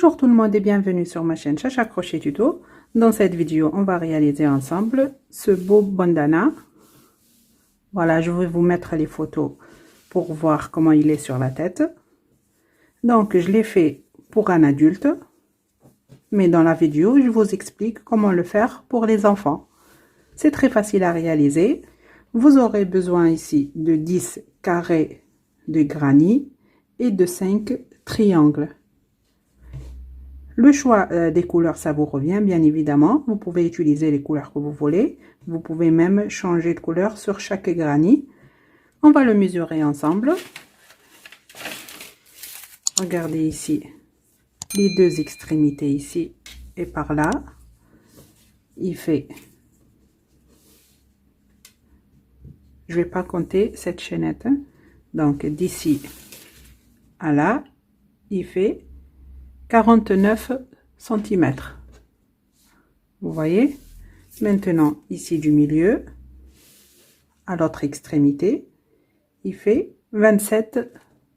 Bonjour tout le monde et bienvenue sur ma chaîne Chacha Crochet Tuto. Dans cette vidéo, on va réaliser ensemble ce beau bandana. Voilà, je vais vous mettre les photos pour voir comment il est sur la tête. Donc, je l'ai fait pour un adulte, mais dans la vidéo, je vous explique comment le faire pour les enfants. C'est très facile à réaliser. Vous aurez besoin ici de 10 carrés de granit et de 5 triangles. Le choix des couleurs, ça vous revient bien évidemment. Vous pouvez utiliser les couleurs que vous voulez. Vous pouvez même changer de couleur sur chaque granit. On va le mesurer ensemble. Regardez ici les deux extrémités ici et par là. Il fait, je vais pas compter cette chaînette, hein. Donc d'ici à là, il fait 49 cm. Vous voyez? Maintenant, ici du milieu, à l'autre extrémité, il fait 27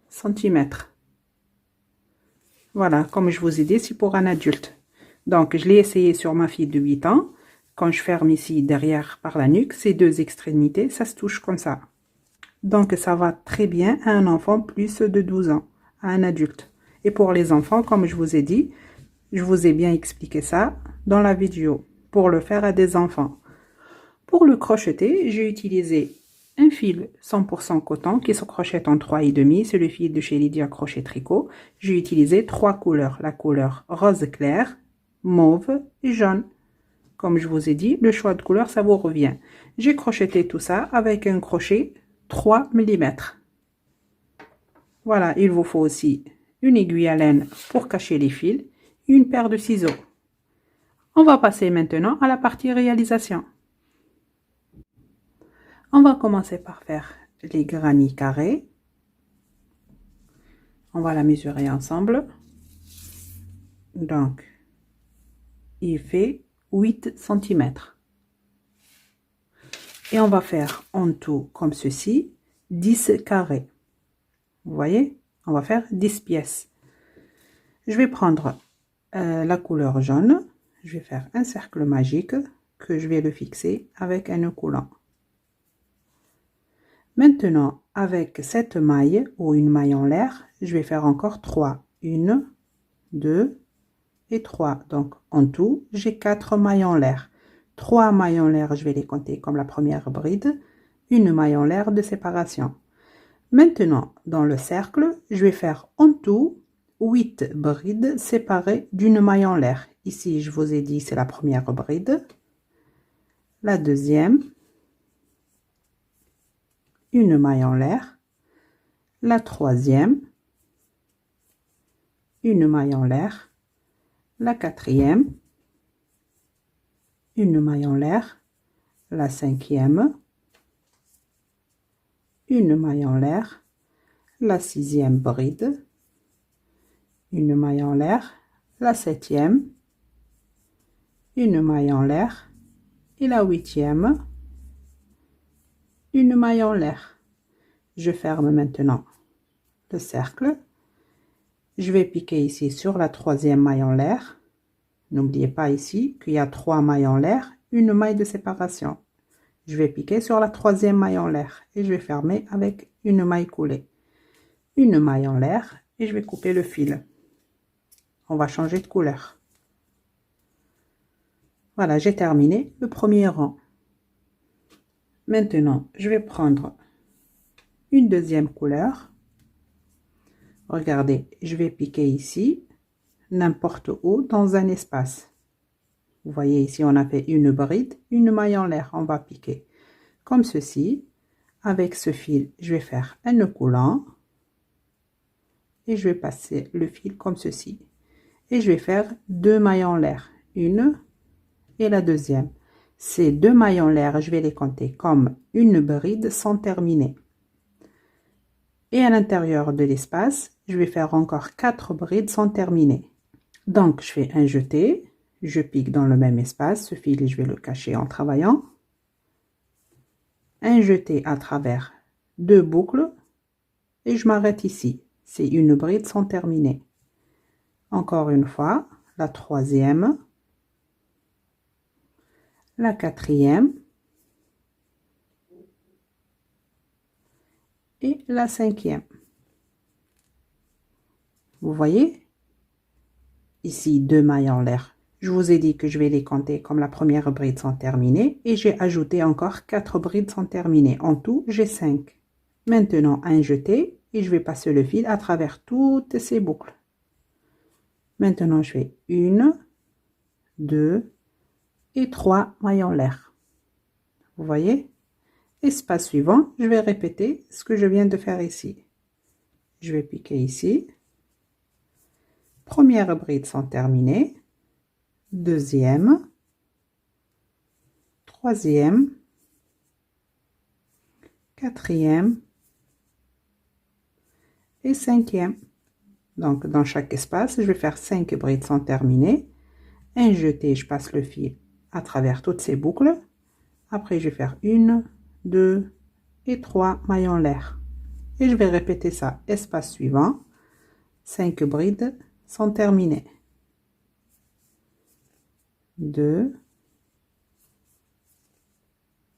cm. Voilà, comme je vous ai dit, c'est pour un adulte. Donc, je l'ai essayé sur ma fille de 8 ans. Quand je ferme ici derrière par la nuque, ces deux extrémités, ça se touche comme ça. Donc, ça va très bien à un enfant plus de 12 ans, à un adulte. Et pour les enfants, comme je vous ai dit, je vous ai bien expliqué ça dans la vidéo, pour le faire à des enfants. Pour le crocheter, j'ai utilisé un fil 100% coton qui se crochette en 3,5. C'est le fil de chez Lydia Crochet Tricot. J'ai utilisé 3 couleurs. La couleur rose clair, mauve et jaune. Comme je vous ai dit, le choix de couleur, ça vous revient. J'ai crocheté tout ça avec un crochet 3 mm. Voilà, il vous faut aussi une aiguille à laine pour cacher les fils et une paire de ciseaux. On va passer maintenant à la partie réalisation. On va commencer par faire les granits carrés. On va la mesurer ensemble. Donc, il fait 8 cm. Et on va faire en tout, comme ceci, 10 carrés. Vous voyez? On va faire 10 pièces. Je vais prendre la couleur jaune. Je vais faire un cercle magique que je vais le fixer avec un nœud coulant. Maintenant, avec cette maille ou une maille en l'air, je vais faire encore 3. 1, 2 et 3. Donc, en tout, j'ai 4 mailles en l'air. 3 mailles en l'air, je vais les compter comme la première bride. Une maille en l'air de séparation. Maintenant, dans le cercle, je vais faire en tout 8 brides séparées d'une maille en l'air. Ici, je vous ai dit, c'est la première bride. La deuxième. Une maille en l'air. La troisième. Une maille en l'air. La quatrième. Une maille en l'air. La cinquième. Une maille en l'air. La sixième bride. Une maille en l'air. La septième. Une maille en l'air. Et la huitième. Une maille en l'air. Je ferme maintenant le cercle. Je vais piquer ici sur la troisième maille en l'air. N'oubliez pas ici qu'il y a 3 mailles en l'air, une maille de séparation. Je vais piquer sur la troisième maille en l'air et je vais fermer avec une maille coulée. Une maille en l'air et je vais couper le fil. On va changer de couleur. Voilà, j'ai terminé le premier rang. Maintenant, je vais prendre une deuxième couleur. Regardez, je vais piquer ici, n'importe où, dans un espace. Vous voyez ici, on a fait une bride, une maille en l'air. On va piquer comme ceci. Avec ce fil, je vais faire un nœud coulant. Et je vais passer le fil comme ceci. Et je vais faire 2 mailles en l'air. Une et la deuxième. Ces 2 mailles en l'air, je vais les compter comme une bride sans terminer. Et à l'intérieur de l'espace, je vais faire encore 4 brides sans terminer. Donc, je fais un jeté. Je pique dans le même espace. Ce fil, je vais le cacher en travaillant. Un jeté à travers 2 boucles. Et je m'arrête ici. C'est une bride sans terminer. Encore une fois, la troisième, la quatrième et la cinquième. Vous voyez? Ici, 2 mailles en l'air. Je vous ai dit que je vais les compter comme la première bride sans terminer et j'ai ajouté encore 4 brides sans terminer. En tout, j'ai 5. Maintenant, un jeté et je vais passer le fil à travers toutes ces boucles. Maintenant, je fais 1, 2 et 3 mailles en l'air. Vous voyez? Espace suivant, je vais répéter ce que je viens de faire ici. Je vais piquer ici. Première bride sans terminer. Deuxième. Troisième. Quatrième. Et cinquième. Donc, dans chaque espace, je vais faire 5 brides sans terminer. Un jeté, je passe le fil à travers toutes ces boucles. Après, je vais faire 1, 2 et 3 mailles en l'air. Et je vais répéter ça. Espace suivant, 5 brides sans terminer. 2,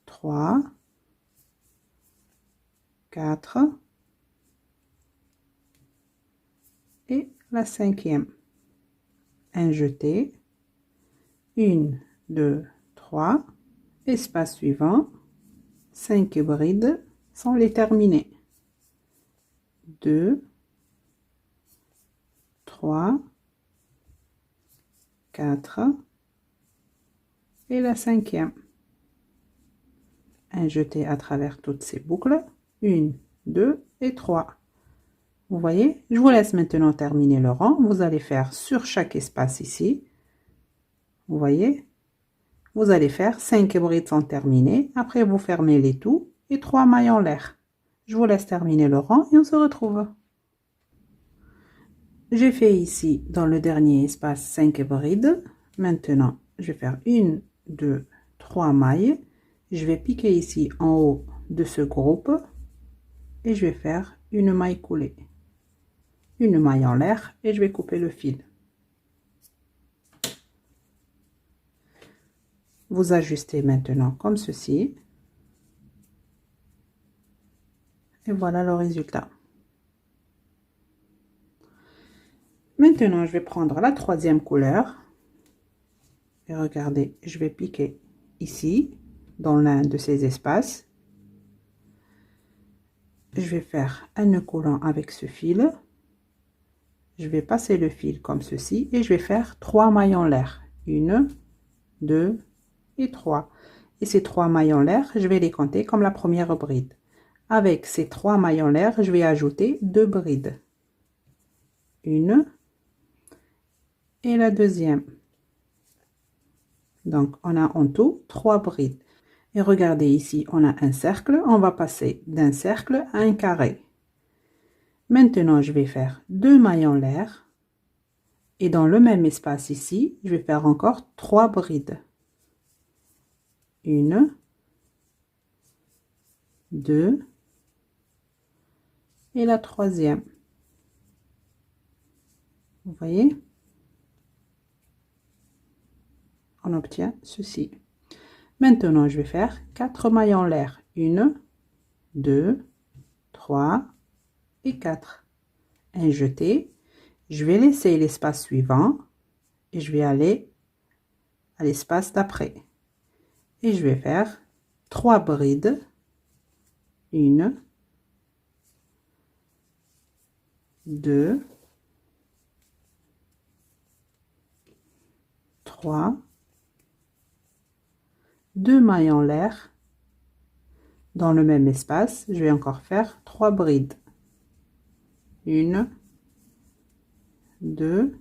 3, 4 et la cinquième. Un jeté. 1, 2, 3. Espace suivant, 5 brides sans les terminer. 2, 3, 4 et la cinquième. Un jeté à travers toutes ces boucles. 1, 2 et 3. Vous voyez? Je vous laisse maintenant terminer le rang. Vous allez faire sur chaque espace ici. Vous voyez? Vous allez faire 5 brides sans terminer. Après, vous fermez les tout et 3 mailles en l'air. Je vous laisse terminer le rang et on se retrouve. J'ai fait ici dans le dernier espace 5 brides. Maintenant, je vais faire 1, 2, 3 mailles. Je vais piquer ici en haut de ce groupe et je vais faire une maille coulée. Une maille en l'air et je vais couper le fil. Vous ajustez maintenant comme ceci. Et voilà le résultat. Maintenant, je vais prendre la troisième couleur. Et regardez, je vais piquer ici, dans l'un de ces espaces. Je vais faire un nœud coulant avec ce fil. Je vais passer le fil comme ceci et je vais faire 3 mailles en l'air. 1, 2 et 3. Et ces 3 mailles en l'air, je vais les compter comme la première bride. Avec ces 3 mailles en l'air, je vais ajouter 2 brides. Une et la deuxième. Donc, on a en tout 3 brides. Et regardez ici, on a un cercle. On va passer d'un cercle à un carré. Maintenant, je vais faire 2 mailles en l'air. Et dans le même espace ici, je vais faire encore 3 brides. 1, 2 et la troisième. Vous voyez? On obtient ceci. Maintenant, je vais faire 4 mailles en l'air. 1, 2, 3 et 4. Un jeté. Je vais laisser l'espace suivant et je vais aller à l'espace d'après. Et je vais faire 3 brides. 1, 2, 3, 2 mailles en l'air. Dans le même espace, je vais encore faire 3 brides. 1, 2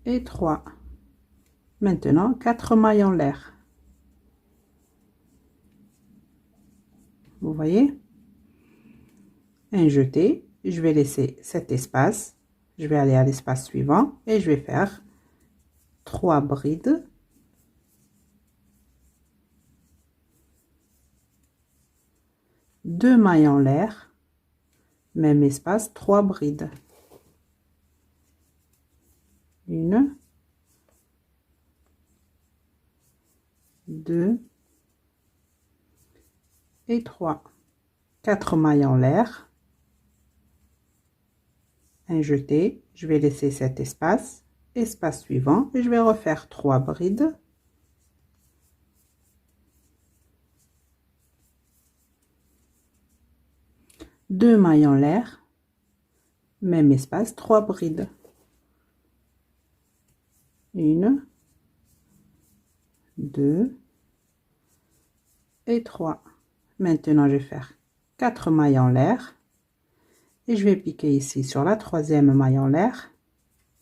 et 3. Maintenant, 4 mailles en l'air. Vous voyez? Un jeté. Je vais laisser cet espace. Je vais aller à l'espace suivant et je vais faire 3 brides. 2 mailles en l'air, même espace, 3 brides. 1, 2 et 3. 4 mailles en l'air. Un jeté. Je vais laisser cet espace. Espace suivant. Et je vais refaire 3 brides. Deux mailles en l'air. Même espace, 3 brides. 1, 2 et 3. Maintenant, je vais faire 4 mailles en l'air et je vais piquer ici sur la troisième maille en l'air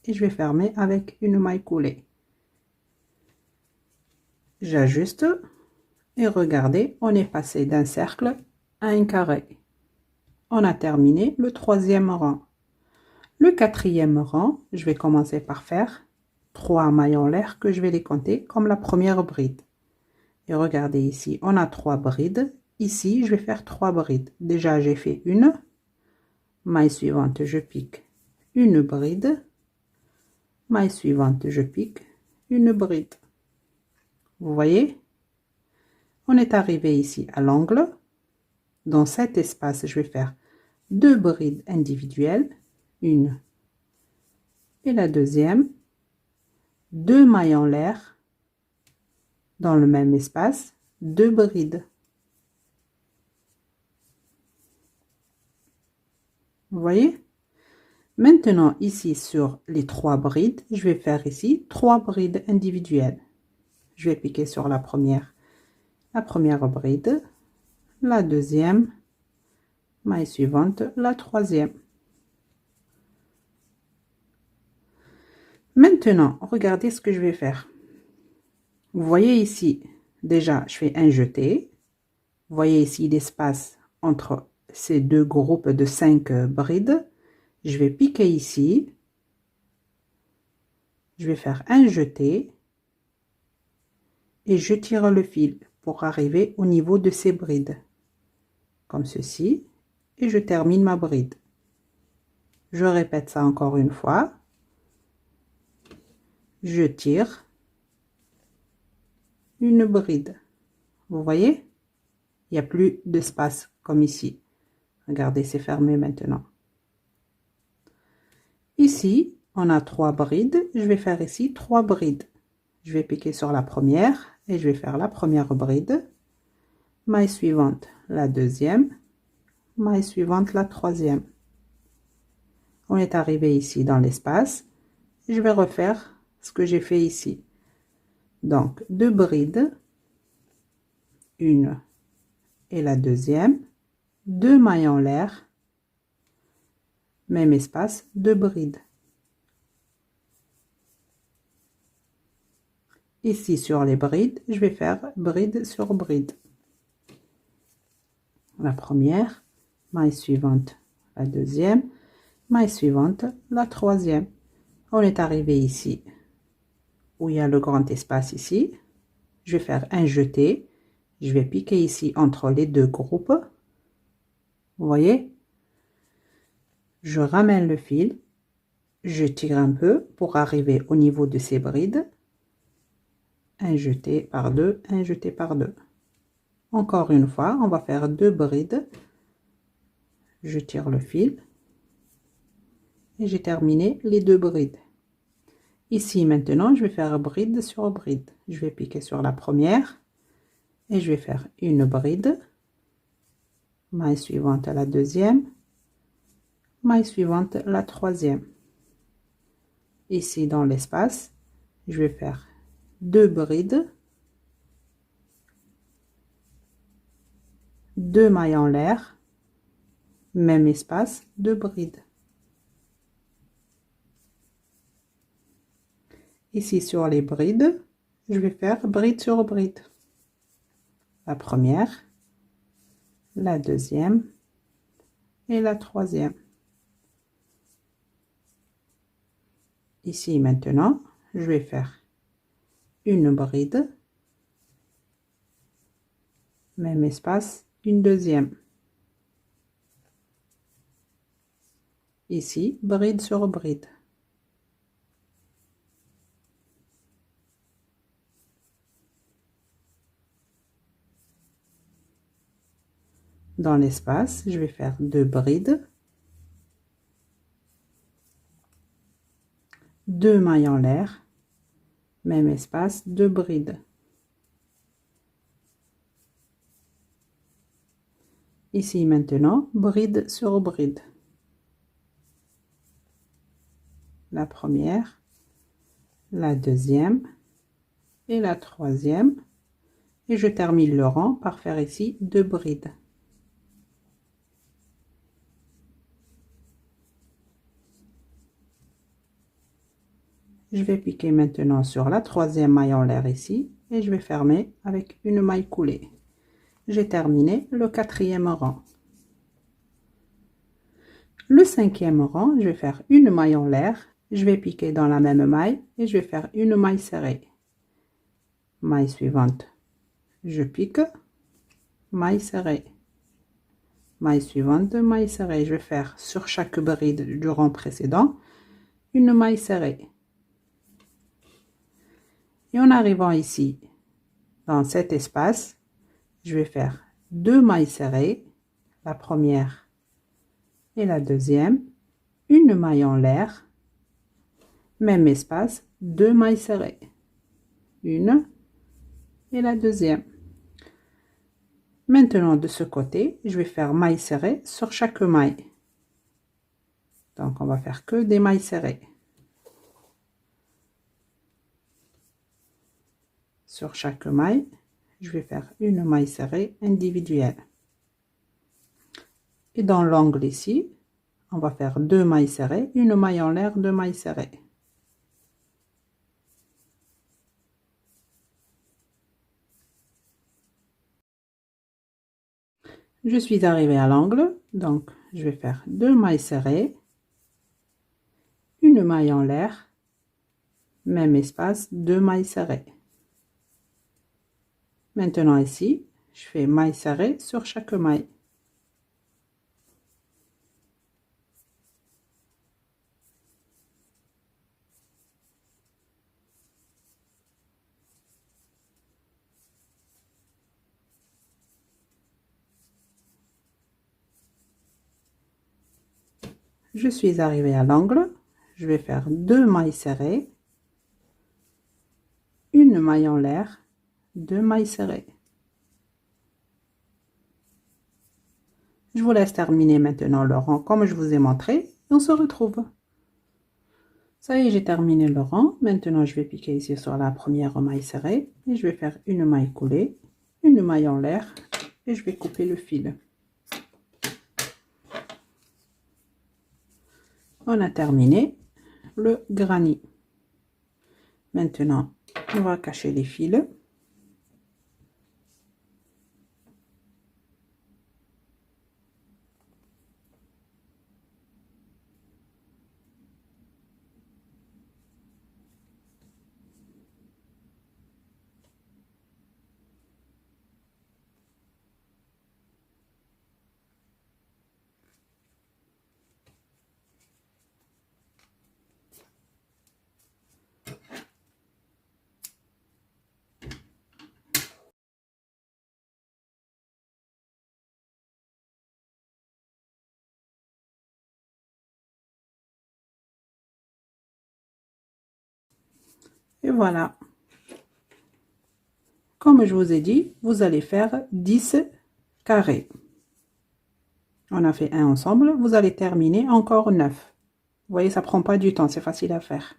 et je vais fermer avec une maille coulée. J'ajuste et regardez, on est passé d'un cercle à un carré. On a terminé le troisième rang. Le quatrième rang, je vais commencer par faire 3 mailles en l'air que je vais les compter comme la première bride. Et regardez ici, on a 3 brides. Ici, je vais faire 3 brides. Déjà, j'ai fait une. Maille suivante, je pique une bride. Maille suivante, je pique une bride. Vous voyez? On est arrivé ici à l'angle. Dans cet espace, je vais faire 2 brides individuelles. Une et la deuxième. 2 mailles en l'air. Dans le même espace, 2 brides. Vous voyez? Maintenant, ici, sur les 3 brides, je vais faire ici 3 brides individuelles. Je vais piquer sur la première bride, la deuxième, maille suivante, la troisième. Maintenant, regardez ce que je vais faire. Vous voyez ici, déjà, je fais un jeté. Vous voyez ici l'espace entre ces deux groupes de 5 brides. Je vais piquer ici. Je vais faire un jeté. Et je tire le fil pour arriver au niveau de ces brides. Comme ceci. Et je termine ma bride. Je répète ça encore une fois. Je tire une bride. Vous voyez? Il n'y a plus d'espace comme ici. Regardez, c'est fermé maintenant. Ici, on a 3 brides. Je vais faire ici 3 brides. Je vais piquer sur la première et je vais faire la première bride. Maille suivante, la deuxième. Maille suivante, la troisième. On est arrivé ici dans l'espace. Je vais refaire ce que j'ai fait ici. Donc, 2 brides. Une et la deuxième. 2 mailles en l'air. Même espace, 2 brides. Ici sur les brides, je vais faire bride sur bride. La première, maille suivante, la deuxième, maille suivante, la troisième. On est arrivé ici où il y a le grand espace ici. Je vais faire un jeté. Je vais piquer ici entre les deux groupes. Vous voyez? Je ramène le fil. Je tire un peu pour arriver au niveau de ces brides. Un jeté par deux, un jeté par deux. Encore une fois, on va faire 2 brides. Je tire le fil. Et j'ai terminé les 2 brides. Ici, maintenant, je vais faire bride sur bride. Je vais piquer sur la première. Et je vais faire une bride. Maille suivante à la deuxième. Maille suivante la troisième. Ici, dans l'espace, je vais faire 2 brides. 2 mailles en l'air. Même espace, 2 brides. Ici sur les brides, je vais faire bride sur bride. La première, la deuxième et la troisième. Ici maintenant, je vais faire une bride, même espace, une deuxième. Ici, bride sur bride. Dans l'espace, je vais faire 2 brides, 2 mailles en l'air, même espace, 2 brides. Ici maintenant, bride sur bride. La première, la deuxième et la troisième. Et je termine le rang par faire ici 2 brides. Je vais piquer maintenant sur la troisième maille en l'air ici et je vais fermer avec une maille coulée. J'ai terminé le 4e rang. Le 5e rang, je vais faire une maille en l'air, je vais piquer dans la même maille et je vais faire une maille serrée. Maille suivante, je pique, maille serrée. Maille suivante, maille serrée. Je vais faire sur chaque bride du rang précédent une maille serrée. Et en arrivant ici, dans cet espace, je vais faire 2 mailles serrées, la première et la deuxième, une maille en l'air, même espace, 2 mailles serrées, une et la deuxième. Maintenant de ce côté, je vais faire maille serrée sur chaque maille. Donc on va faire que des mailles serrées. Sur chaque maille, je vais faire une maille serrée individuelle. Et dans l'angle ici, on va faire 2 mailles serrées, une maille en l'air, 2 mailles serrées. Je suis arrivée à l'angle, donc je vais faire 2 mailles serrées, une maille en l'air, même espace, 2 mailles serrées. Maintenant ici, je fais maille serrée sur chaque maille. Je suis arrivée à l'angle, je vais faire 2 mailles serrées, une maille en l'air, 2 mailles serrées. Je vous laisse terminer maintenant le rang comme je vous ai montré. On se retrouve. Ça y est, j'ai terminé le rang. Maintenant, je vais piquer ici sur la première maille serrée et je vais faire une maille coulée, une maille en l'air et je vais couper le fil. On a terminé le granit. Maintenant, on va cacher les fils. Et voilà. Comme je vous ai dit, vous allez faire 10 carrés. On a fait un ensemble, vous allez terminer encore 9. Vous voyez, ça prend pas du temps, c'est facile à faire.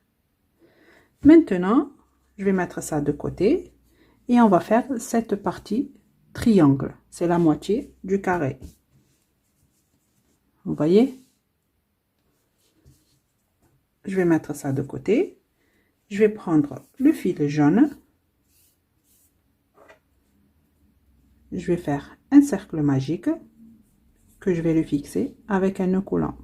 Maintenant, je vais mettre ça de côté et on va faire cette partie triangle. C'est la moitié du carré. Vous voyez? Je vais mettre ça de côté. Je vais prendre le fil jaune. Je vais faire un cercle magique que je vais le fixer avec un nœud coulant.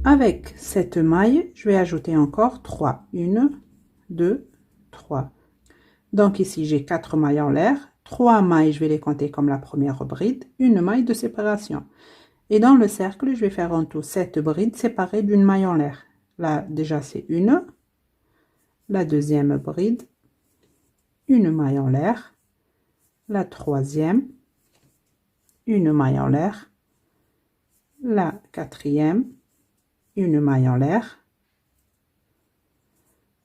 Avec cette maille, je vais ajouter encore 3. 1, 2, 3. Donc ici, j'ai 4 mailles en l'air. 3 mailles, je vais les compter comme la première bride. Une maille de séparation. Et dans le cercle, je vais faire en tout 7 brides séparées d'une maille en l'air. Là, déjà, c'est une. La deuxième bride. une maille en l'air, la troisième, une maille en l'air, la quatrième, une maille en l'air,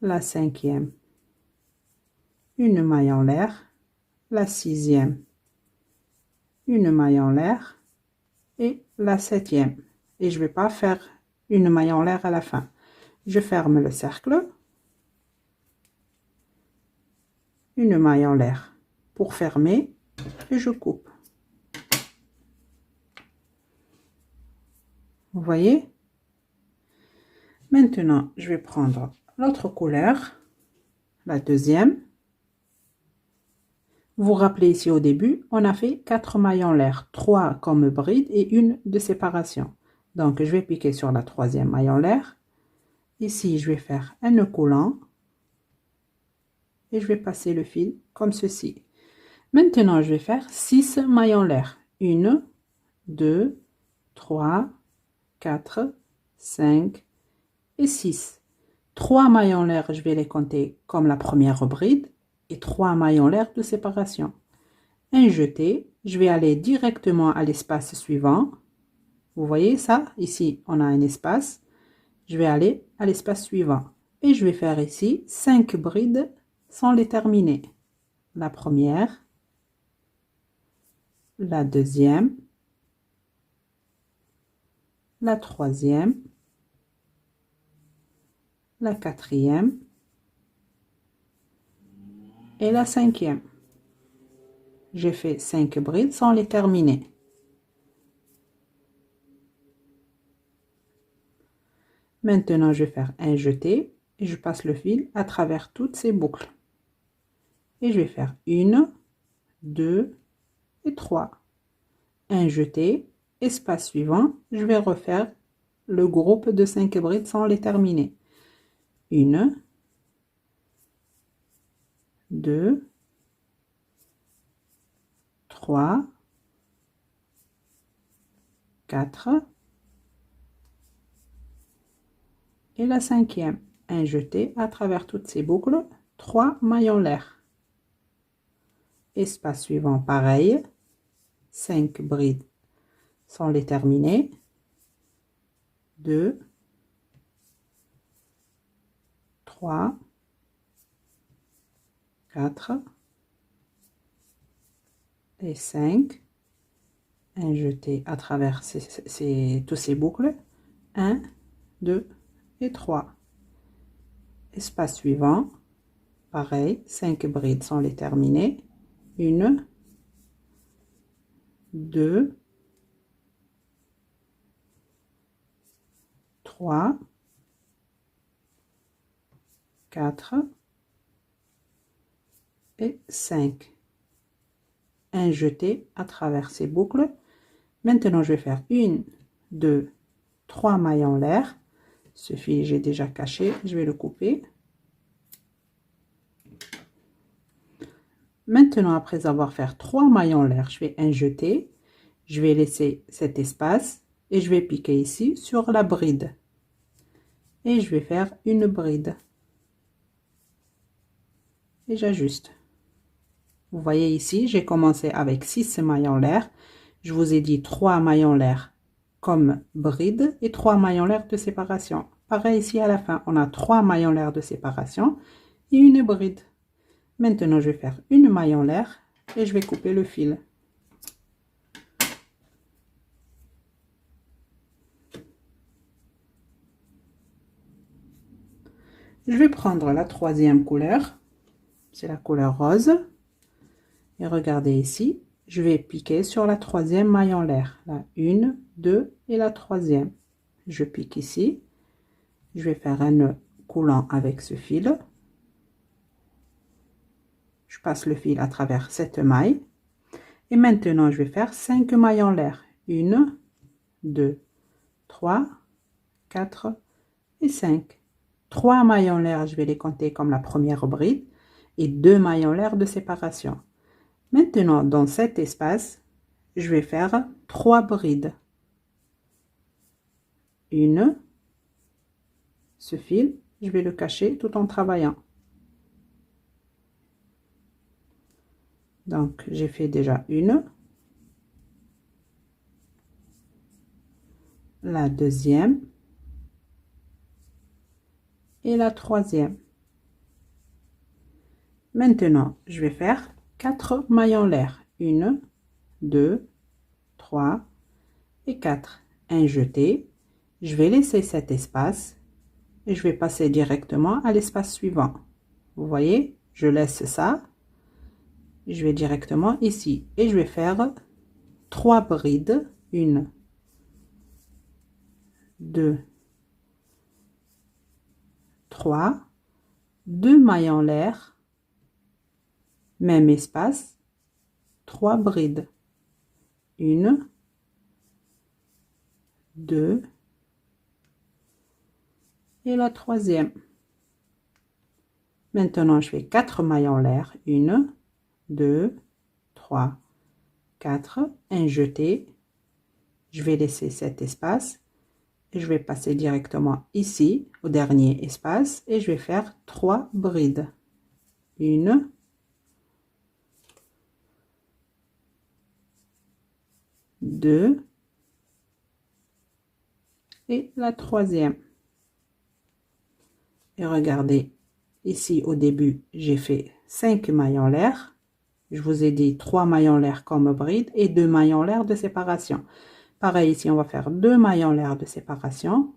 la cinquième, une maille en l'air, la sixième, une maille en l'air et la septième. Et je vais pas faire une maille en l'air à la fin. Je ferme le cercle, une maille en l'air pour fermer et je coupe. Vous voyez? Maintenant, je vais prendre l'autre couleur, la deuxième. Vous vous rappelez ici au début, on a fait 4 mailles en l'air, 3 comme bride et une de séparation. Donc, je vais piquer sur la troisième maille en l'air. Ici, je vais faire un nœud coulant et je vais passer le fil comme ceci. Maintenant, je vais faire 6 mailles en l'air. 1, 2, 3, 4, 5 et 6. 3 mailles en l'air, je vais les compter comme la première bride et 3 mailles en l'air de séparation. Un jeté, je vais aller directement à l'espace suivant. Vous voyez ça? Ici, on a un espace. Je vais aller à l'espace suivant. Et je vais faire ici 5 brides sans les terminer. La première, la deuxième, la troisième, la quatrième et la cinquième. J'ai fait 5 brides sans les terminer. Maintenant, je vais faire un jeté et je passe le fil à travers toutes ces boucles. Et je vais faire 1, 2 et 3. Un jeté, espace suivant, je vais refaire le groupe de 5 brides sans les terminer. 1, 2, 3, 4 et la cinquième. Un jeté à travers toutes ces boucles, 3 mailles en l'air. Espace suivant, pareil, 5 brides sans les terminer. 2, 3, 4 et 5. Un jeté à travers tous ces boucles. 1, 2 et 3. Espace suivant, pareil, 5 brides sans les terminer. 1, 2, 3, 4 et 5. Un jeté à travers ces boucles. Maintenant, je vais faire 1, 2, 3 mailles en l'air. Ce fil, j'ai déjà caché, je vais le couper. Maintenant, après avoir fait 3 mailles en l'air, je fais un jeté. Je vais laisser cet espace et je vais piquer ici sur la bride. Et je vais faire une bride. Et j'ajuste. Vous voyez ici, j'ai commencé avec 6 mailles en l'air. Je vous ai dit 3 mailles en l'air comme bride et 3 mailles en l'air de séparation. Pareil ici à la fin, on a 3 mailles en l'air de séparation et une bride. Maintenant, je vais faire une maille en l'air et je vais couper le fil. Je vais prendre la troisième couleur, c'est la couleur rose. Et regardez ici, je vais piquer sur la troisième maille en l'air. La 1, 2 et la troisième. Je pique ici. Je vais faire un nœud coulant avec ce fil. Je passe le fil à travers cette maille. Et maintenant, je vais faire 5 mailles en l'air. 1, 2, 3, 4 et 5. 3 mailles en l'air, je vais les compter comme la première bride. Et 2 mailles en l'air de séparation. Maintenant, dans cet espace, je vais faire 3 brides. Une, ce fil, je vais le cacher tout en travaillant. Donc, j'ai fait déjà une, la deuxième et la troisième. Maintenant, je vais faire 4 mailles en l'air. 1, 2, 3 et 4. Un jeté. Je vais laisser cet espace et je vais passer directement à l'espace suivant. Vous voyez, je laisse ça. Je vais directement ici et je vais faire 3 brides. 1, 2, 3. 2 mailles en l'air. Même espace. 3 brides. 1, 2 et la troisième. Maintenant, je fais 4 mailles en l'air. 1, 2, 3, 4. Un jeté. Je vais laisser cet espace et je vais passer directement ici au dernier espace et je vais faire 3 brides. 1, 2 et la troisième. Et regardez, ici au début, j'ai fait 5 mailles en l'air. Je vous ai dit 3 mailles en l'air comme bride et 2 mailles en l'air de séparation. Pareil ici, on va faire 2 mailles en l'air de séparation,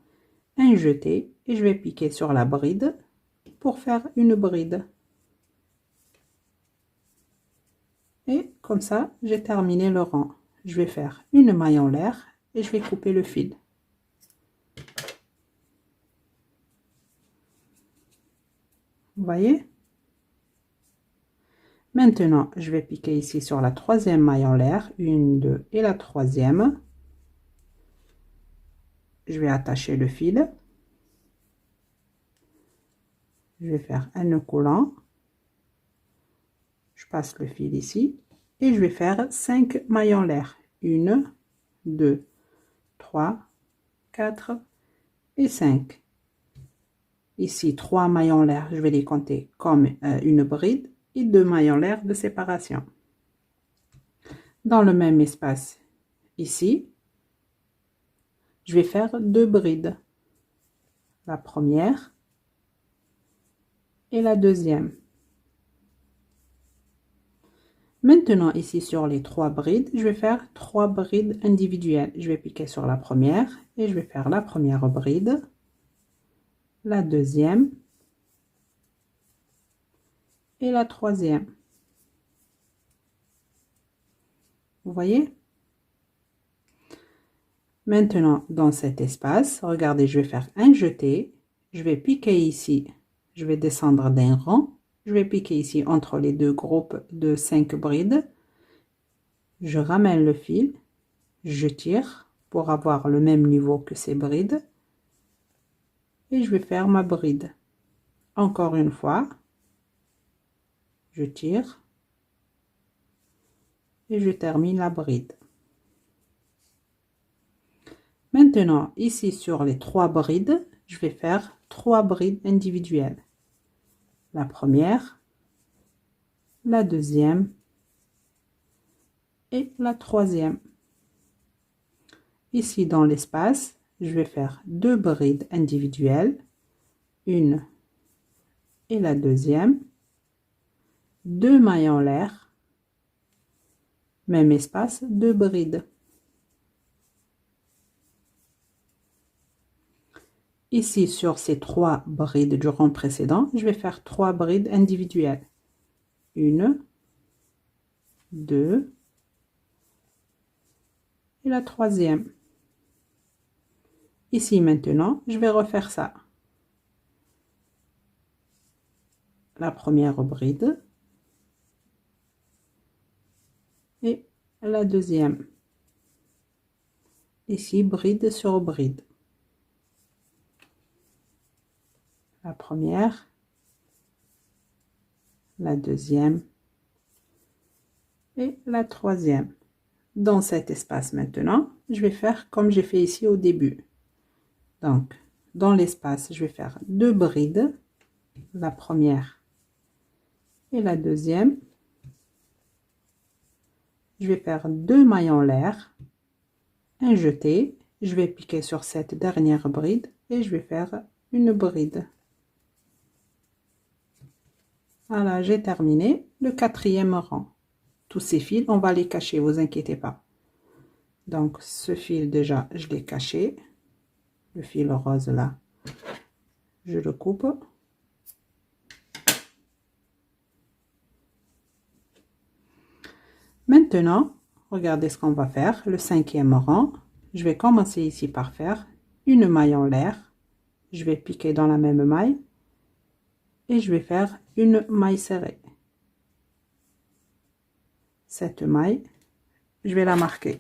un jeté et je vais piquer sur la bride pour faire une bride. Et comme ça, j'ai terminé le rang. Je vais faire une maille en l'air et je vais couper le fil. Vous voyez? Maintenant, je vais piquer ici sur la troisième maille en l'air, 1, 2 et la troisième. Je vais attacher le fil. Je vais faire un nœud coulant. Je passe le fil ici et je vais faire 5 mailles en l'air. 1, 2, 3, 4 et 5. Ici, 3 mailles en l'air, je vais les compter comme une bride et 2 mailles en l'air de séparation. Dans le même espace, ici, je vais faire 2 brides. La première et la deuxième. Maintenant, ici sur les 3 brides, je vais faire 3 brides individuelles. Je vais piquer sur la première et je vais faire la première bride, la deuxième et la troisième. Vous voyez? Maintenant, dans cet espace, regardez, je vais faire un jeté. Je vais piquer ici. Je vais descendre d'un rang. Je vais piquer ici entre les deux groupes de 5 brides. Je ramène le fil. Je tire pour avoir le même niveau que ces brides. Et je vais faire ma bride. Encore une fois. Je tire. Et je termine la bride. Maintenant, ici sur les 3 brides, je vais faire 3 brides individuelles. La première, la deuxième et la troisième. Ici dans l'espace, je vais faire 2 brides individuelles, une et la deuxième, 2 mailles en l'air, même espace, 2 brides. Ici sur ces 3 brides du rang précédent, je vais faire 3 brides individuelles. 1, 2 et la troisième. Ici maintenant, je vais refaire ça. La première bride et la deuxième. Ici, bride sur bride. La première, la deuxième et la troisième. Dans cet espace maintenant, je vais faire comme j'ai fait ici au début. Donc, dans l'espace, je vais faire 2 brides, la première et la deuxième. je vais faire 2 mailles en l'air, un jeté, je vais piquer sur cette dernière bride et je vais faire une bride. Voilà, j'ai terminé le 4e rang. Tous ces fils, on va les cacher, vous inquiétez pas. Donc ce fil déjà, je l'ai caché. Le fil rose là, je le coupe. Maintenant, regardez ce qu'on va faire. Le 5e rang, je vais commencer ici par faire une maille en l'air. Je vais piquer dans la même maille et je vais faire une maille serrée. Cette maille, je vais la marquer.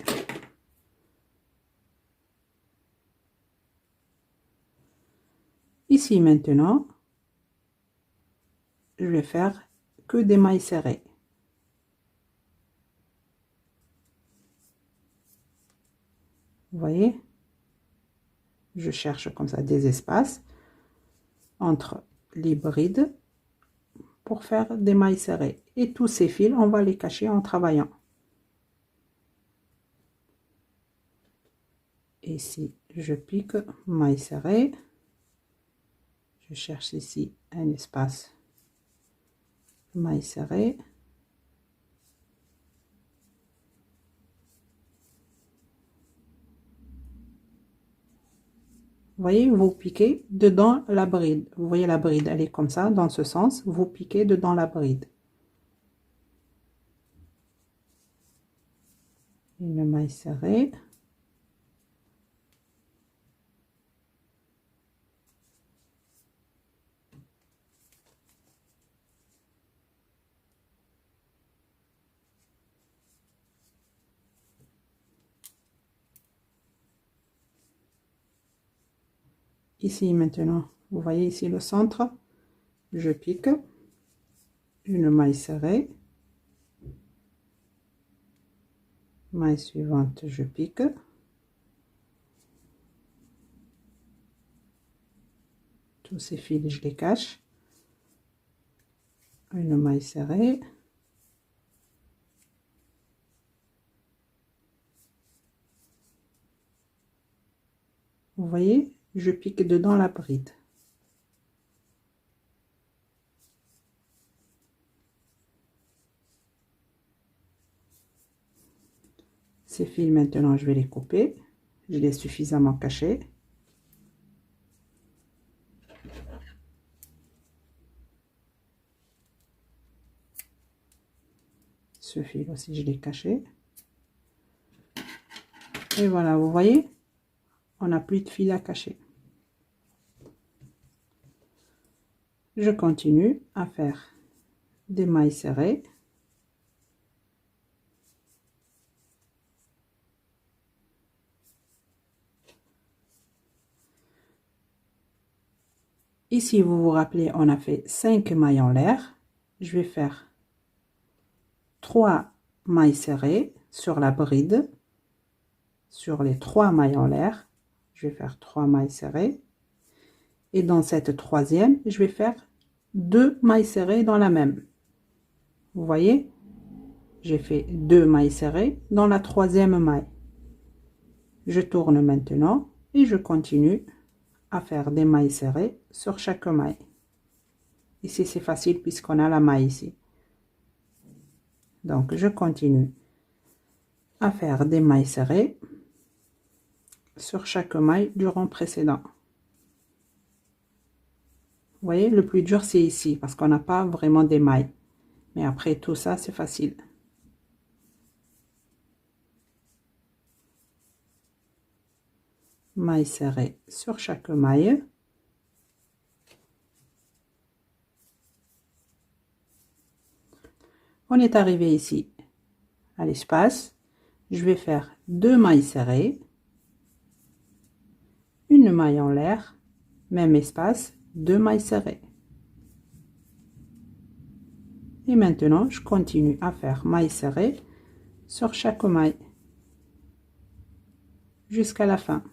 Ici maintenant, je vais faire que des mailles serrées. Vous voyez, je cherche comme ça des espaces entre les brides pour faire des mailles serrées. Et tous ces fils, on va les cacher en travaillant. Ici, je pique, maille serrée. Je cherche ici un espace, maille serrée. Vous voyez, vous piquez dedans la bride. Vous voyez la bride, elle est comme ça, dans ce sens. Vous piquez dedans la bride. Une maille serrée. Ici maintenant, vous voyez ici le centre. Je pique une maille serrée. Maille suivante, je pique. Tous ces fils, je les cache. Une maille serrée. Vous voyez, je pique dedans la bride. Ces fils maintenant, je vais les couper. Je les ai suffisamment cachés. Ce fil aussi, je l'ai caché. Et voilà, vous voyez, on n'a plus de fil à cacher. Je continue à faire des mailles serrées. Ici, vous vous rappelez, on a fait 5 mailles en l'air. Je vais faire 3 mailles serrées sur la bride. Sur les 3 mailles en l'air, je vais faire 3 mailles serrées. Et dans cette troisième, je vais faire 2 mailles serrées dans la même. Vous voyez, j'ai fait 2 mailles serrées dans la troisième maille. Je tourne maintenant et je continue à faire des mailles serrées sur chaque maille. Ici, c'est facile puisqu'on a la maille ici. Donc, je continue à faire des mailles serrées sur chaque maille du rang précédent. Vous voyez, le plus dur, c'est ici parce qu'on n'a pas vraiment des mailles. Mais après tout ça, c'est facile. Maille serrée sur chaque maille. On est arrivé ici à l'espace. Je vais faire 2 mailles serrées, une maille en l'air, même espace, 2 mailles serrées. Et maintenant, je continue à faire maille serrée sur chaque maille jusqu'à la fin.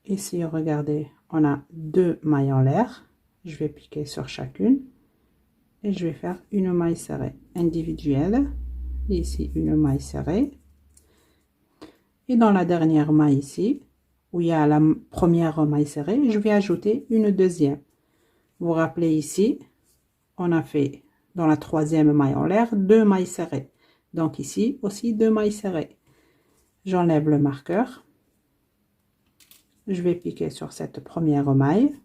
Ici, regardez, on a 2 mailles en l'air. Je vais piquer sur chacune et je vais faire une maille serrée individuelle. Ici, une maille serrée. Et dans la dernière maille ici, où il y a la première maille serrée, je vais ajouter une deuxième. Vous vous rappelez ici, on a fait dans la troisième maille en l'air 2 mailles serrées. Donc ici aussi 2 mailles serrées. J'enlève le marqueur. Je vais piquer sur cette première maille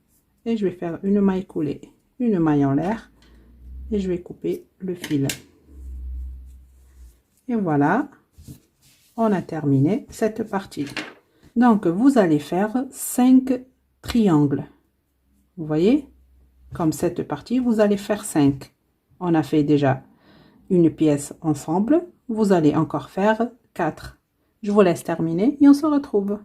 et je vais faire une maille coulée, une maille en l'air et je vais couper le fil. Et voilà, on a terminé cette partie. Donc vous allez faire 5 triangles. Vous voyez, comme cette partie, vous allez faire 5. On a fait déjà une pièce ensemble. Vous allez encore faire 4. Je vous laisse terminer et on se retrouve.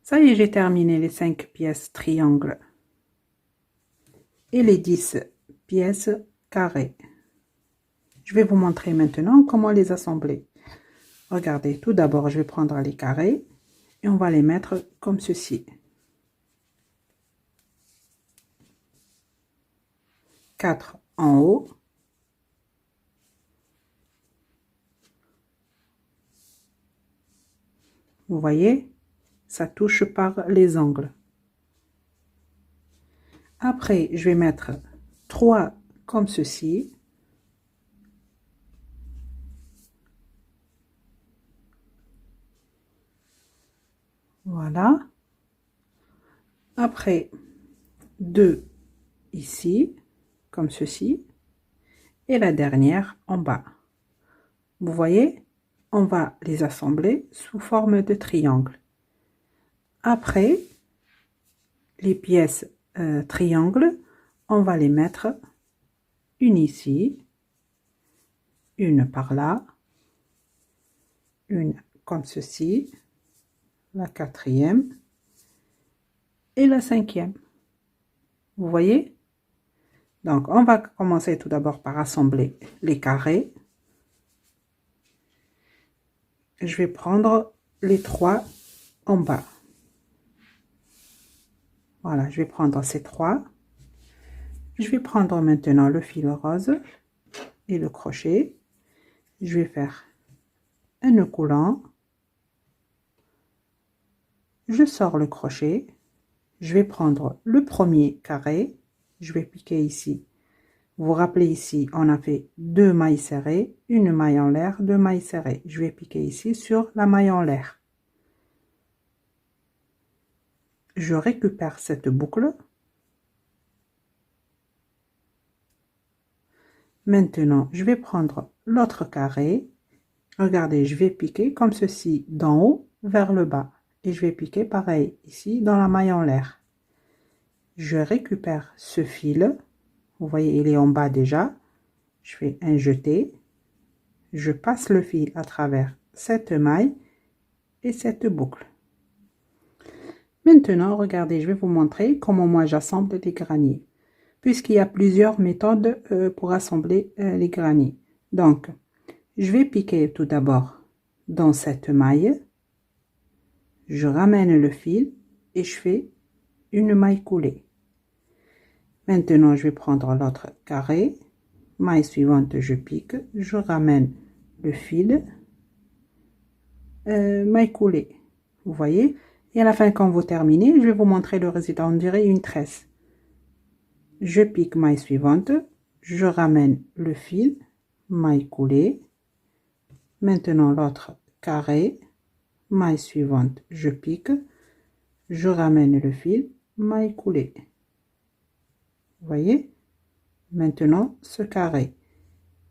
Ça y est, j'ai terminé les 5 pièces triangles et les 10 pièces carrées. Je vais vous montrer maintenant comment les assembler. Regardez, tout d'abord, je vais prendre les carrés et on va les mettre comme ceci. 4 en haut. Vous voyez, ça touche par les angles. Après, je vais mettre 3 comme ceci. Voilà. Après, 2 ici, comme ceci. Et la dernière en bas. Vous voyez, on va les assembler sous forme de triangle. Après, les pièces triangles, on va les mettre une ici, une par là, une comme ceci, la quatrième et la cinquième. Vous voyez? Donc, on va commencer tout d'abord par assembler les carrés. Je vais prendre les 3 en bas. Voilà, je vais prendre ces 3. Je vais prendre maintenant le fil rose et le crochet. Je vais faire un nœud coulant. Je sors le crochet. Je vais prendre le premier carré. Je vais piquer ici. Vous vous rappelez ici, on a fait 2 mailles serrées, une maille en l'air, 2 mailles serrées. Je vais piquer ici sur la maille en l'air. Je récupère cette boucle. Maintenant, je vais prendre l'autre carré. Regardez, je vais piquer comme ceci d'en haut vers le bas. Et je vais piquer pareil ici dans la maille en l'air. Je récupère ce fil. Vous voyez, il est en bas déjà. Je fais un jeté. Je passe le fil à travers cette maille et cette boucle. Maintenant, regardez, je vais vous montrer comment moi j'assemble les graniers. Puisqu'il y a plusieurs méthodes pour assembler les graniers. Donc, je vais piquer tout d'abord dans cette maille. Je ramène le fil et je fais une maille coulée. Maintenant, je vais prendre l'autre carré. Maille suivante, je pique. Je ramène le fil. Maille coulée. Vous voyez? Et à la fin, quand vous terminez, je vais vous montrer le résultat. On dirait une tresse. Je pique maille suivante. Je ramène le fil. Maille coulée. Maintenant, l'autre carré. Maille suivante, je pique. Je ramène le fil. Maille coulée. Vous voyez? Maintenant, ce carré.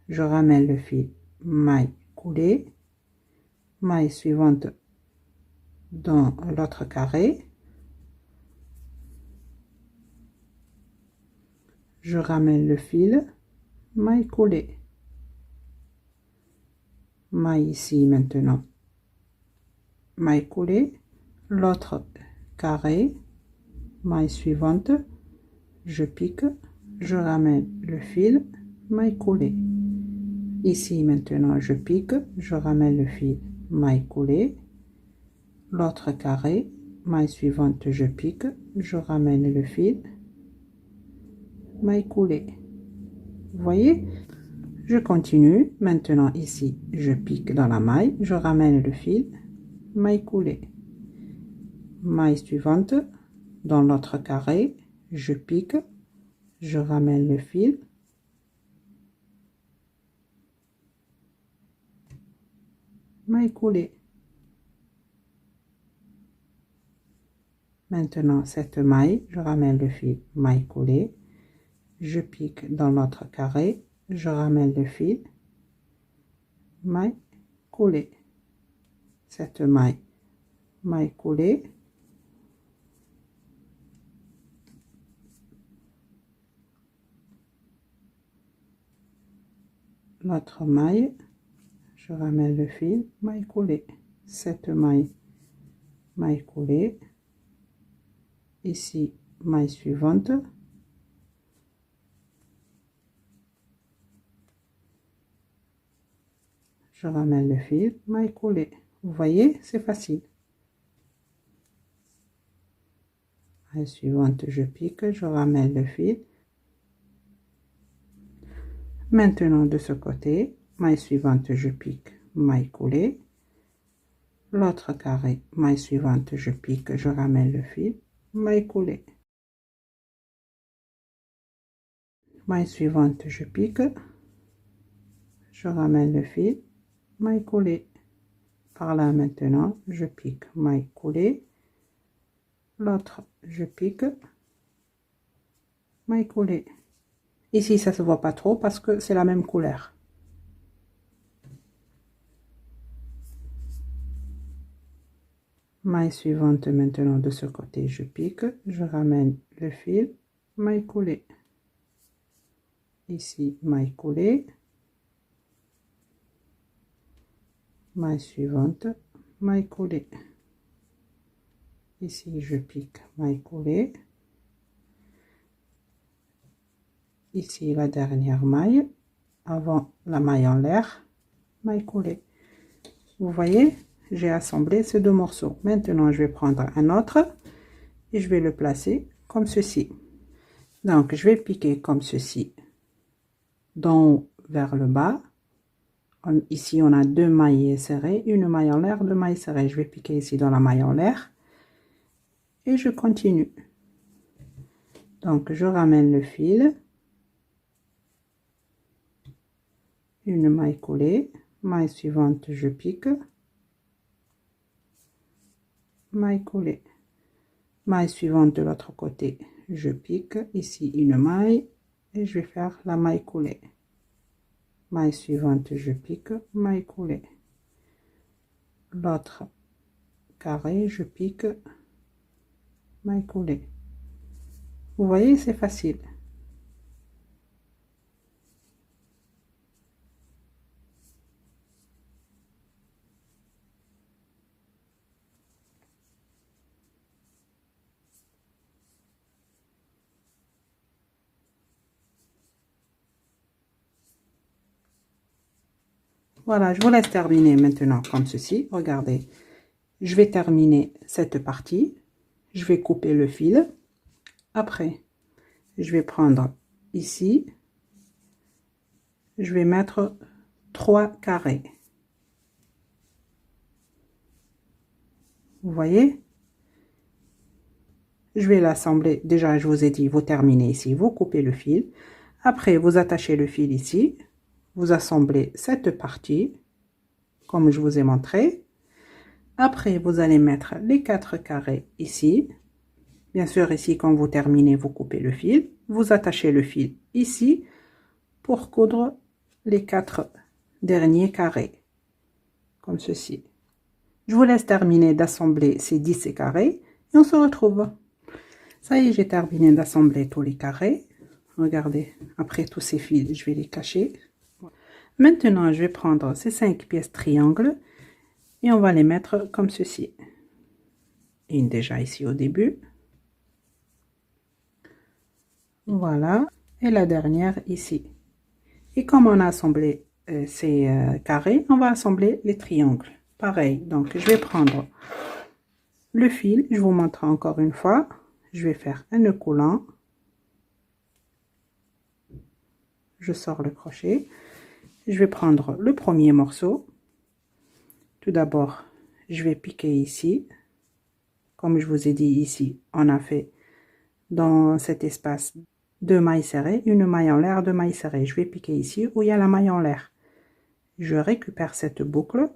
Je ramène le fil. Maille coulée. Maille suivante dans l'autre carré. Je ramène le fil. Maille coulée. Maille ici maintenant. Maille coulée. L'autre carré. Maille suivante. Je pique. Je ramène le fil. Maille coulée. Ici maintenant je pique. Je ramène le fil. Maille coulée. L'autre carré. maille suivante, je pique, je ramène le fil, maille coulée. Vous voyez? Je continue. Maintenant ici, je pique dans la maille, je ramène le fil, maille coulée. Maille suivante, dans l'autre carré, je pique, je ramène le fil, maille coulée. Maintenant cette maille, je ramène le fil, maille coulée, je pique dans l'autre carré, je ramène le fil, maille coulée. Cette maille, maille coulée, l'autre maille, je ramène le fil, maille coulée. Cette maille, maille coulée. Ici, maille suivante. Je ramène le fil, maille coulée. Vous voyez, c'est facile. Maille suivante, je pique, je ramène le fil. Maintenant, de ce côté, maille suivante, je pique, maille coulée. L'autre carré, maille suivante, je pique, je ramène le fil, maille coulée. Maille suivante, je pique, je ramène le fil, maille coulée. Par là maintenant, je pique, maille coulée. L'autre, je pique, maille coulée. Ici, ça se voit pas trop parce que c'est la même couleur. Maille suivante maintenant de ce côté, je pique, je ramène le fil, maille coulée. Ici, maille coulée. Maille suivante, maille coulée. Ici, je pique, maille coulée. Ici, la dernière maille, avant la maille en l'air, maille coulée. Vous voyez, j'ai assemblé ces deux morceaux. Maintenant, je vais prendre un autre et je vais le placer comme ceci. Donc, je vais piquer comme ceci, d'en haut vers le bas. Ici, on a deux mailles serrées, une maille en l'air, deux mailles serrées. Je vais piquer ici dans la maille en l'air et je continue. Donc, je ramène le fil, une maille coulée, maille suivante, je pique, maille coulée, maille suivante de l'autre côté, je pique ici une maille et je vais faire la maille coulée. Maille suivante, je pique, maille coulée. L'autre carré, je pique, maille coulée. Vous voyez, c'est facile. Voilà, je vous laisse terminer maintenant comme ceci. Regardez, je vais terminer cette partie. Je vais couper le fil. Après, je vais prendre ici, je vais mettre 3 carrés. Vous voyez? Je vais l'assembler. Déjà, je vous ai dit, vous terminez ici, vous coupez le fil. Après, vous attachez le fil ici. Vous assemblez cette partie, comme je vous ai montré. Après, vous allez mettre les 4 carrés ici. Bien sûr, ici, quand vous terminez, vous coupez le fil. Vous attachez le fil ici pour coudre les 4 derniers carrés, comme ceci. Je vous laisse terminer d'assembler ces 10 carrés et on se retrouve. Ça y est, j'ai terminé d'assembler tous les carrés. Regardez, après tous ces fils, je vais les cacher. Maintenant, je vais prendre ces 5 pièces triangles et on va les mettre comme ceci. Une déjà ici au début. Voilà. Et la dernière ici. Et comme on a assemblé ces carrés, on va assembler les triangles. Pareil, donc je vais prendre Le fil, je vous montre encore une fois. Je vais faire un nœud coulant. Je sors le crochet. Je vais prendre le premier morceau. Tout d'abord, je vais piquer ici. Comme je vous ai dit ici, on a fait dans cet espace 2 mailles serrées, une maille en l'air, 2 mailles serrées. Je vais piquer ici où il y a la maille en l'air. Je récupère cette boucle.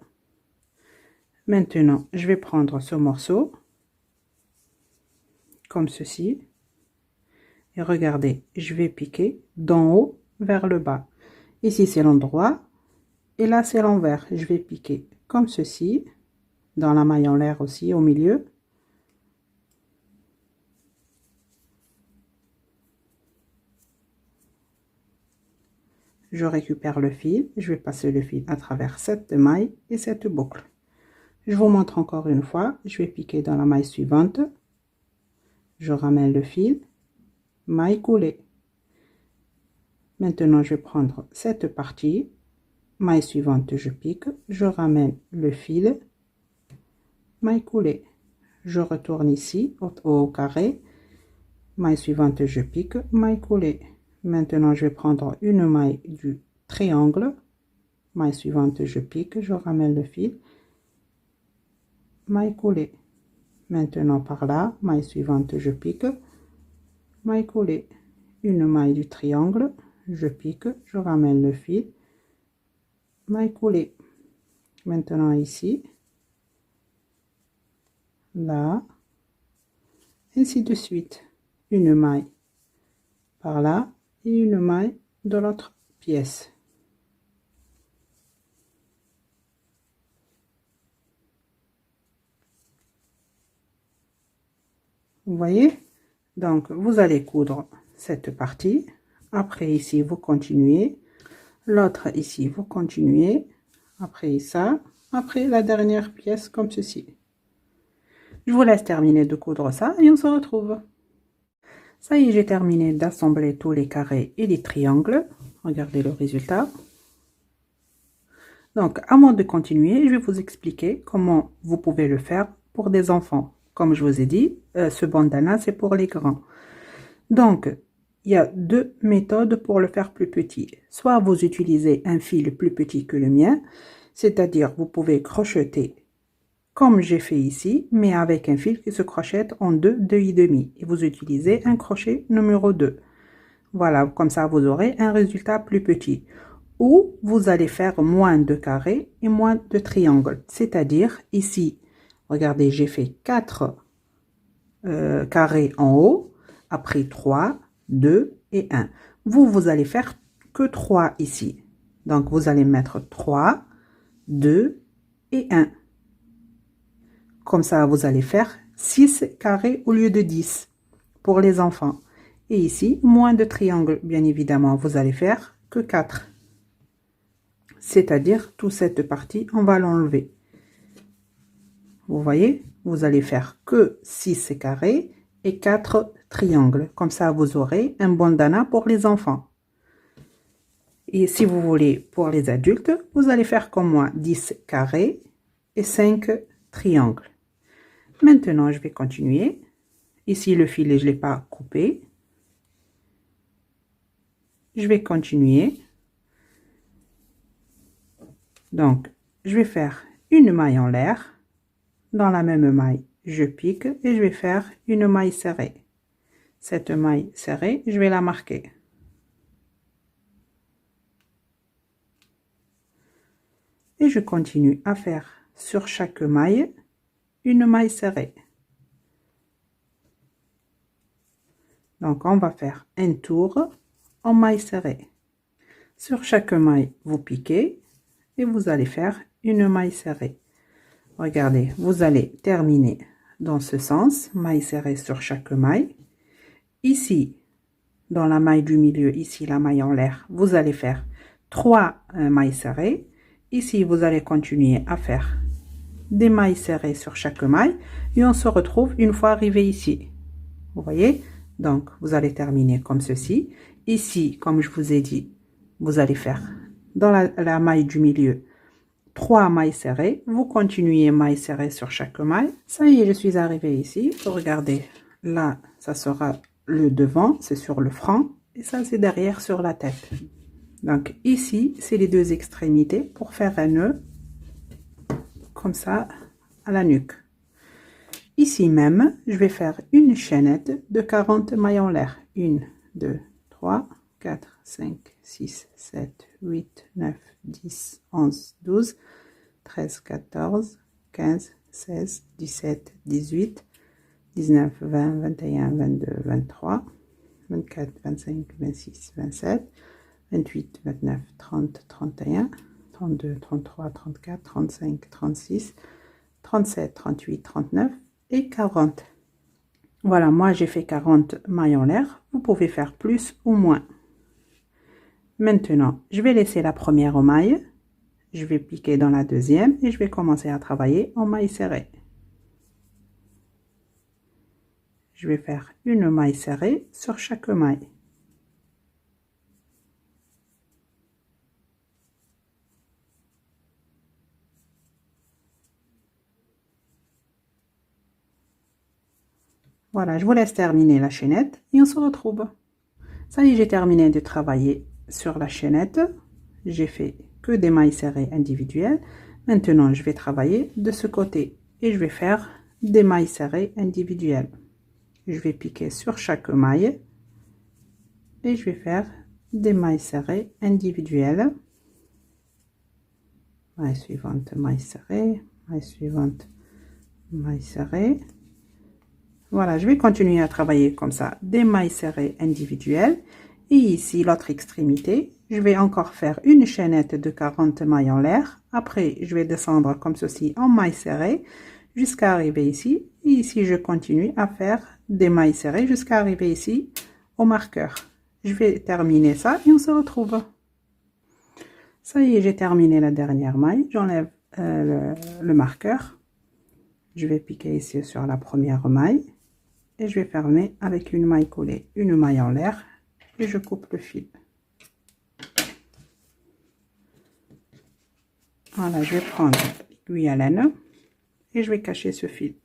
Maintenant, je vais prendre ce morceau, comme ceci. Et regardez, je vais piquer d'en haut vers le bas. Ici, c'est l'endroit. Et là, c'est l'envers. Je vais piquer comme ceci, dans la maille en l'air aussi, au milieu. Je récupère le fil. Je vais passer le fil à travers cette maille et cette boucle. Je vous montre encore une fois. Je vais piquer dans la maille suivante. Je ramène le fil. Maille coulée. Maintenant, je vais prendre cette partie. Maille suivante, je pique. Je ramène le fil. Maille coulée. Je retourne ici au carré. Maille suivante, je pique. Maille coulée. Maintenant, je vais prendre une maille du triangle. Maille suivante, je pique. Je ramène le fil. Maille coulée. Maintenant, par là, maille suivante, je pique. Maille coulée. Une maille du triangle. Je pique. Je ramène le fil. Maille coulée. Maintenant, ici. Là. Ainsi de suite. Une maille par là et une maille de l'autre pièce. Vous voyez? Donc, vous allez coudre cette partie. Après, ici, vous continuez. L'autre, ici, vous continuez. Après ça. Après, la dernière pièce, comme ceci. Je vous laisse terminer de coudre ça et on se retrouve. Ça y est, j'ai terminé d'assembler tous les carrés et les triangles. Regardez le résultat. Donc, avant de continuer, je vais vous expliquer comment vous pouvez le faire pour des enfants. Comme je vous ai dit, ce bandana, c'est pour les grands. Donc, il y a deux méthodes pour le faire plus petit. Soit vous utilisez un fil plus petit que le mien, c'est-à-dire vous pouvez crocheter comme j'ai fait ici, mais avec un fil qui se crochette en 2,5. Et vous utilisez un crochet numéro 2. Voilà, comme ça vous aurez un résultat plus petit. Ou vous allez faire moins de carrés et moins de triangles. C'est-à-dire ici, regardez, j'ai fait 4 carrés en haut, après 3, 2 et 1. Vous allez faire que 3 ici. Donc vous allez mettre 3, 2 et 1. Comme ça, vous allez faire 6 carrés au lieu de 10 pour les enfants. Et ici, moins de triangles, bien évidemment, vous allez faire que 4. C'est-à-dire, toute cette partie, on va l'enlever. Vous voyez, vous allez faire que 6 carrés et 4 triangles. Comme ça, vous aurez un bandana pour les enfants. Et si vous voulez, pour les adultes, vous allez faire comme moi 10 carrés et 5 triangles. Maintenant, je vais continuer. Ici, le filet, je ne l'ai pas coupé. Je vais continuer. Donc, je vais faire une maille en l'air. Dans la même maille, je pique et je vais faire une maille serrée. Cette maille serrée, je vais la marquer. Et je continue à faire sur chaque maille une maille serrée. Donc, on va faire un tour en maille serrée. Sur chaque maille, vous piquez et vous allez faire une maille serrée. Regardez, vous allez terminer dans ce sens, maille serrée sur chaque maille. Ici, dans la maille du milieu, ici la maille en l'air, vous allez faire 3 mailles serrées. Ici, vous allez continuer à faire des mailles serrées sur chaque maille et on se retrouve une fois arrivé ici. Vous voyez? Donc, vous allez terminer comme ceci. Ici, comme je vous ai dit, vous allez faire dans la maille du milieu 3 mailles serrées. Vous continuez maille serrée sur chaque maille. Ça y est, je suis arrivée ici. Regardez, là, ça sera le devant, c'est sur le front. Et ça, c'est derrière sur la tête. Donc ici, c'est les deux extrémités pour faire un nœud comme ça à la nuque. Ici même, je vais faire une chaînette de 40 mailles en l'air. 1, 2, 3, 4, 5, 6, 7, 8, 9, 10, 11, 12, 13, 14, 15, 16, 17, 18, 19, 20, 21, 22, 23, 24, 25, 26, 27, 28, 29, 30, 31, 32, 33, 34, 35, 36, 37, 38, 39 et 40. Voilà, moi j'ai fait 40 mailles en l'air. Vous pouvez faire plus ou moins. Maintenant, je vais laisser la première maille. Je vais piquer dans la deuxième et je vais commencer à travailler en maille serrée. Je vais faire une maille serrée sur chaque maille. Voilà, je vous laisse terminer la chaînette et on se retrouve. Ça y est, j'ai terminé de travailler sur la chaînette. J'ai fait que des mailles serrées individuelles. Maintenant, je vais travailler de ce côté et je vais faire des mailles serrées individuelles. Je vais piquer sur chaque maille et je vais faire des mailles serrées individuelles. Maille suivante, maille serrée, maille suivante, maille serrée. Voilà, je vais continuer à travailler comme ça, des mailles serrées individuelles. Et ici, l'autre extrémité, je vais encore faire une chaînette de 40 mailles en l'air. Après, je vais descendre comme ceci en mailles serrées jusqu'à arriver ici. Et ici, je continue à faire des mailles serrées jusqu'à arriver ici au marqueur. Je vais terminer ça et on se retrouve. Ça y est, j'ai terminé la dernière maille. J'enlève le marqueur. Je vais piquer ici sur la première maille. Et je vais fermer avec une maille collée, une maille en l'air et je coupe le fil. Voilà, je vais prendre l'aiguille à laine et je vais cacher ce fil.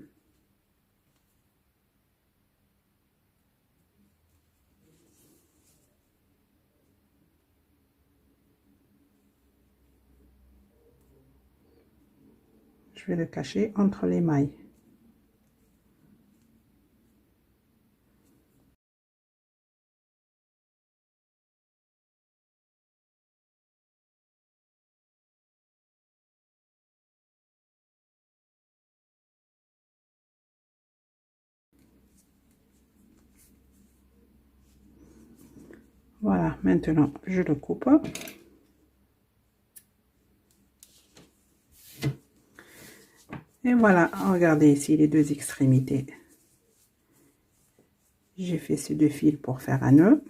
Je vais le cacher entre les mailles. Voilà, maintenant je le coupe. Et voilà, regardez ici les deux extrémités. J'ai fait ces deux fils pour faire un nœud.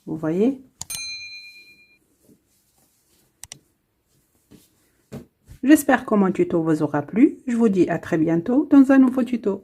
Vous voyez? J'espère que mon tuto vous aura plu. Je vous dis à très bientôt dans un nouveau tuto.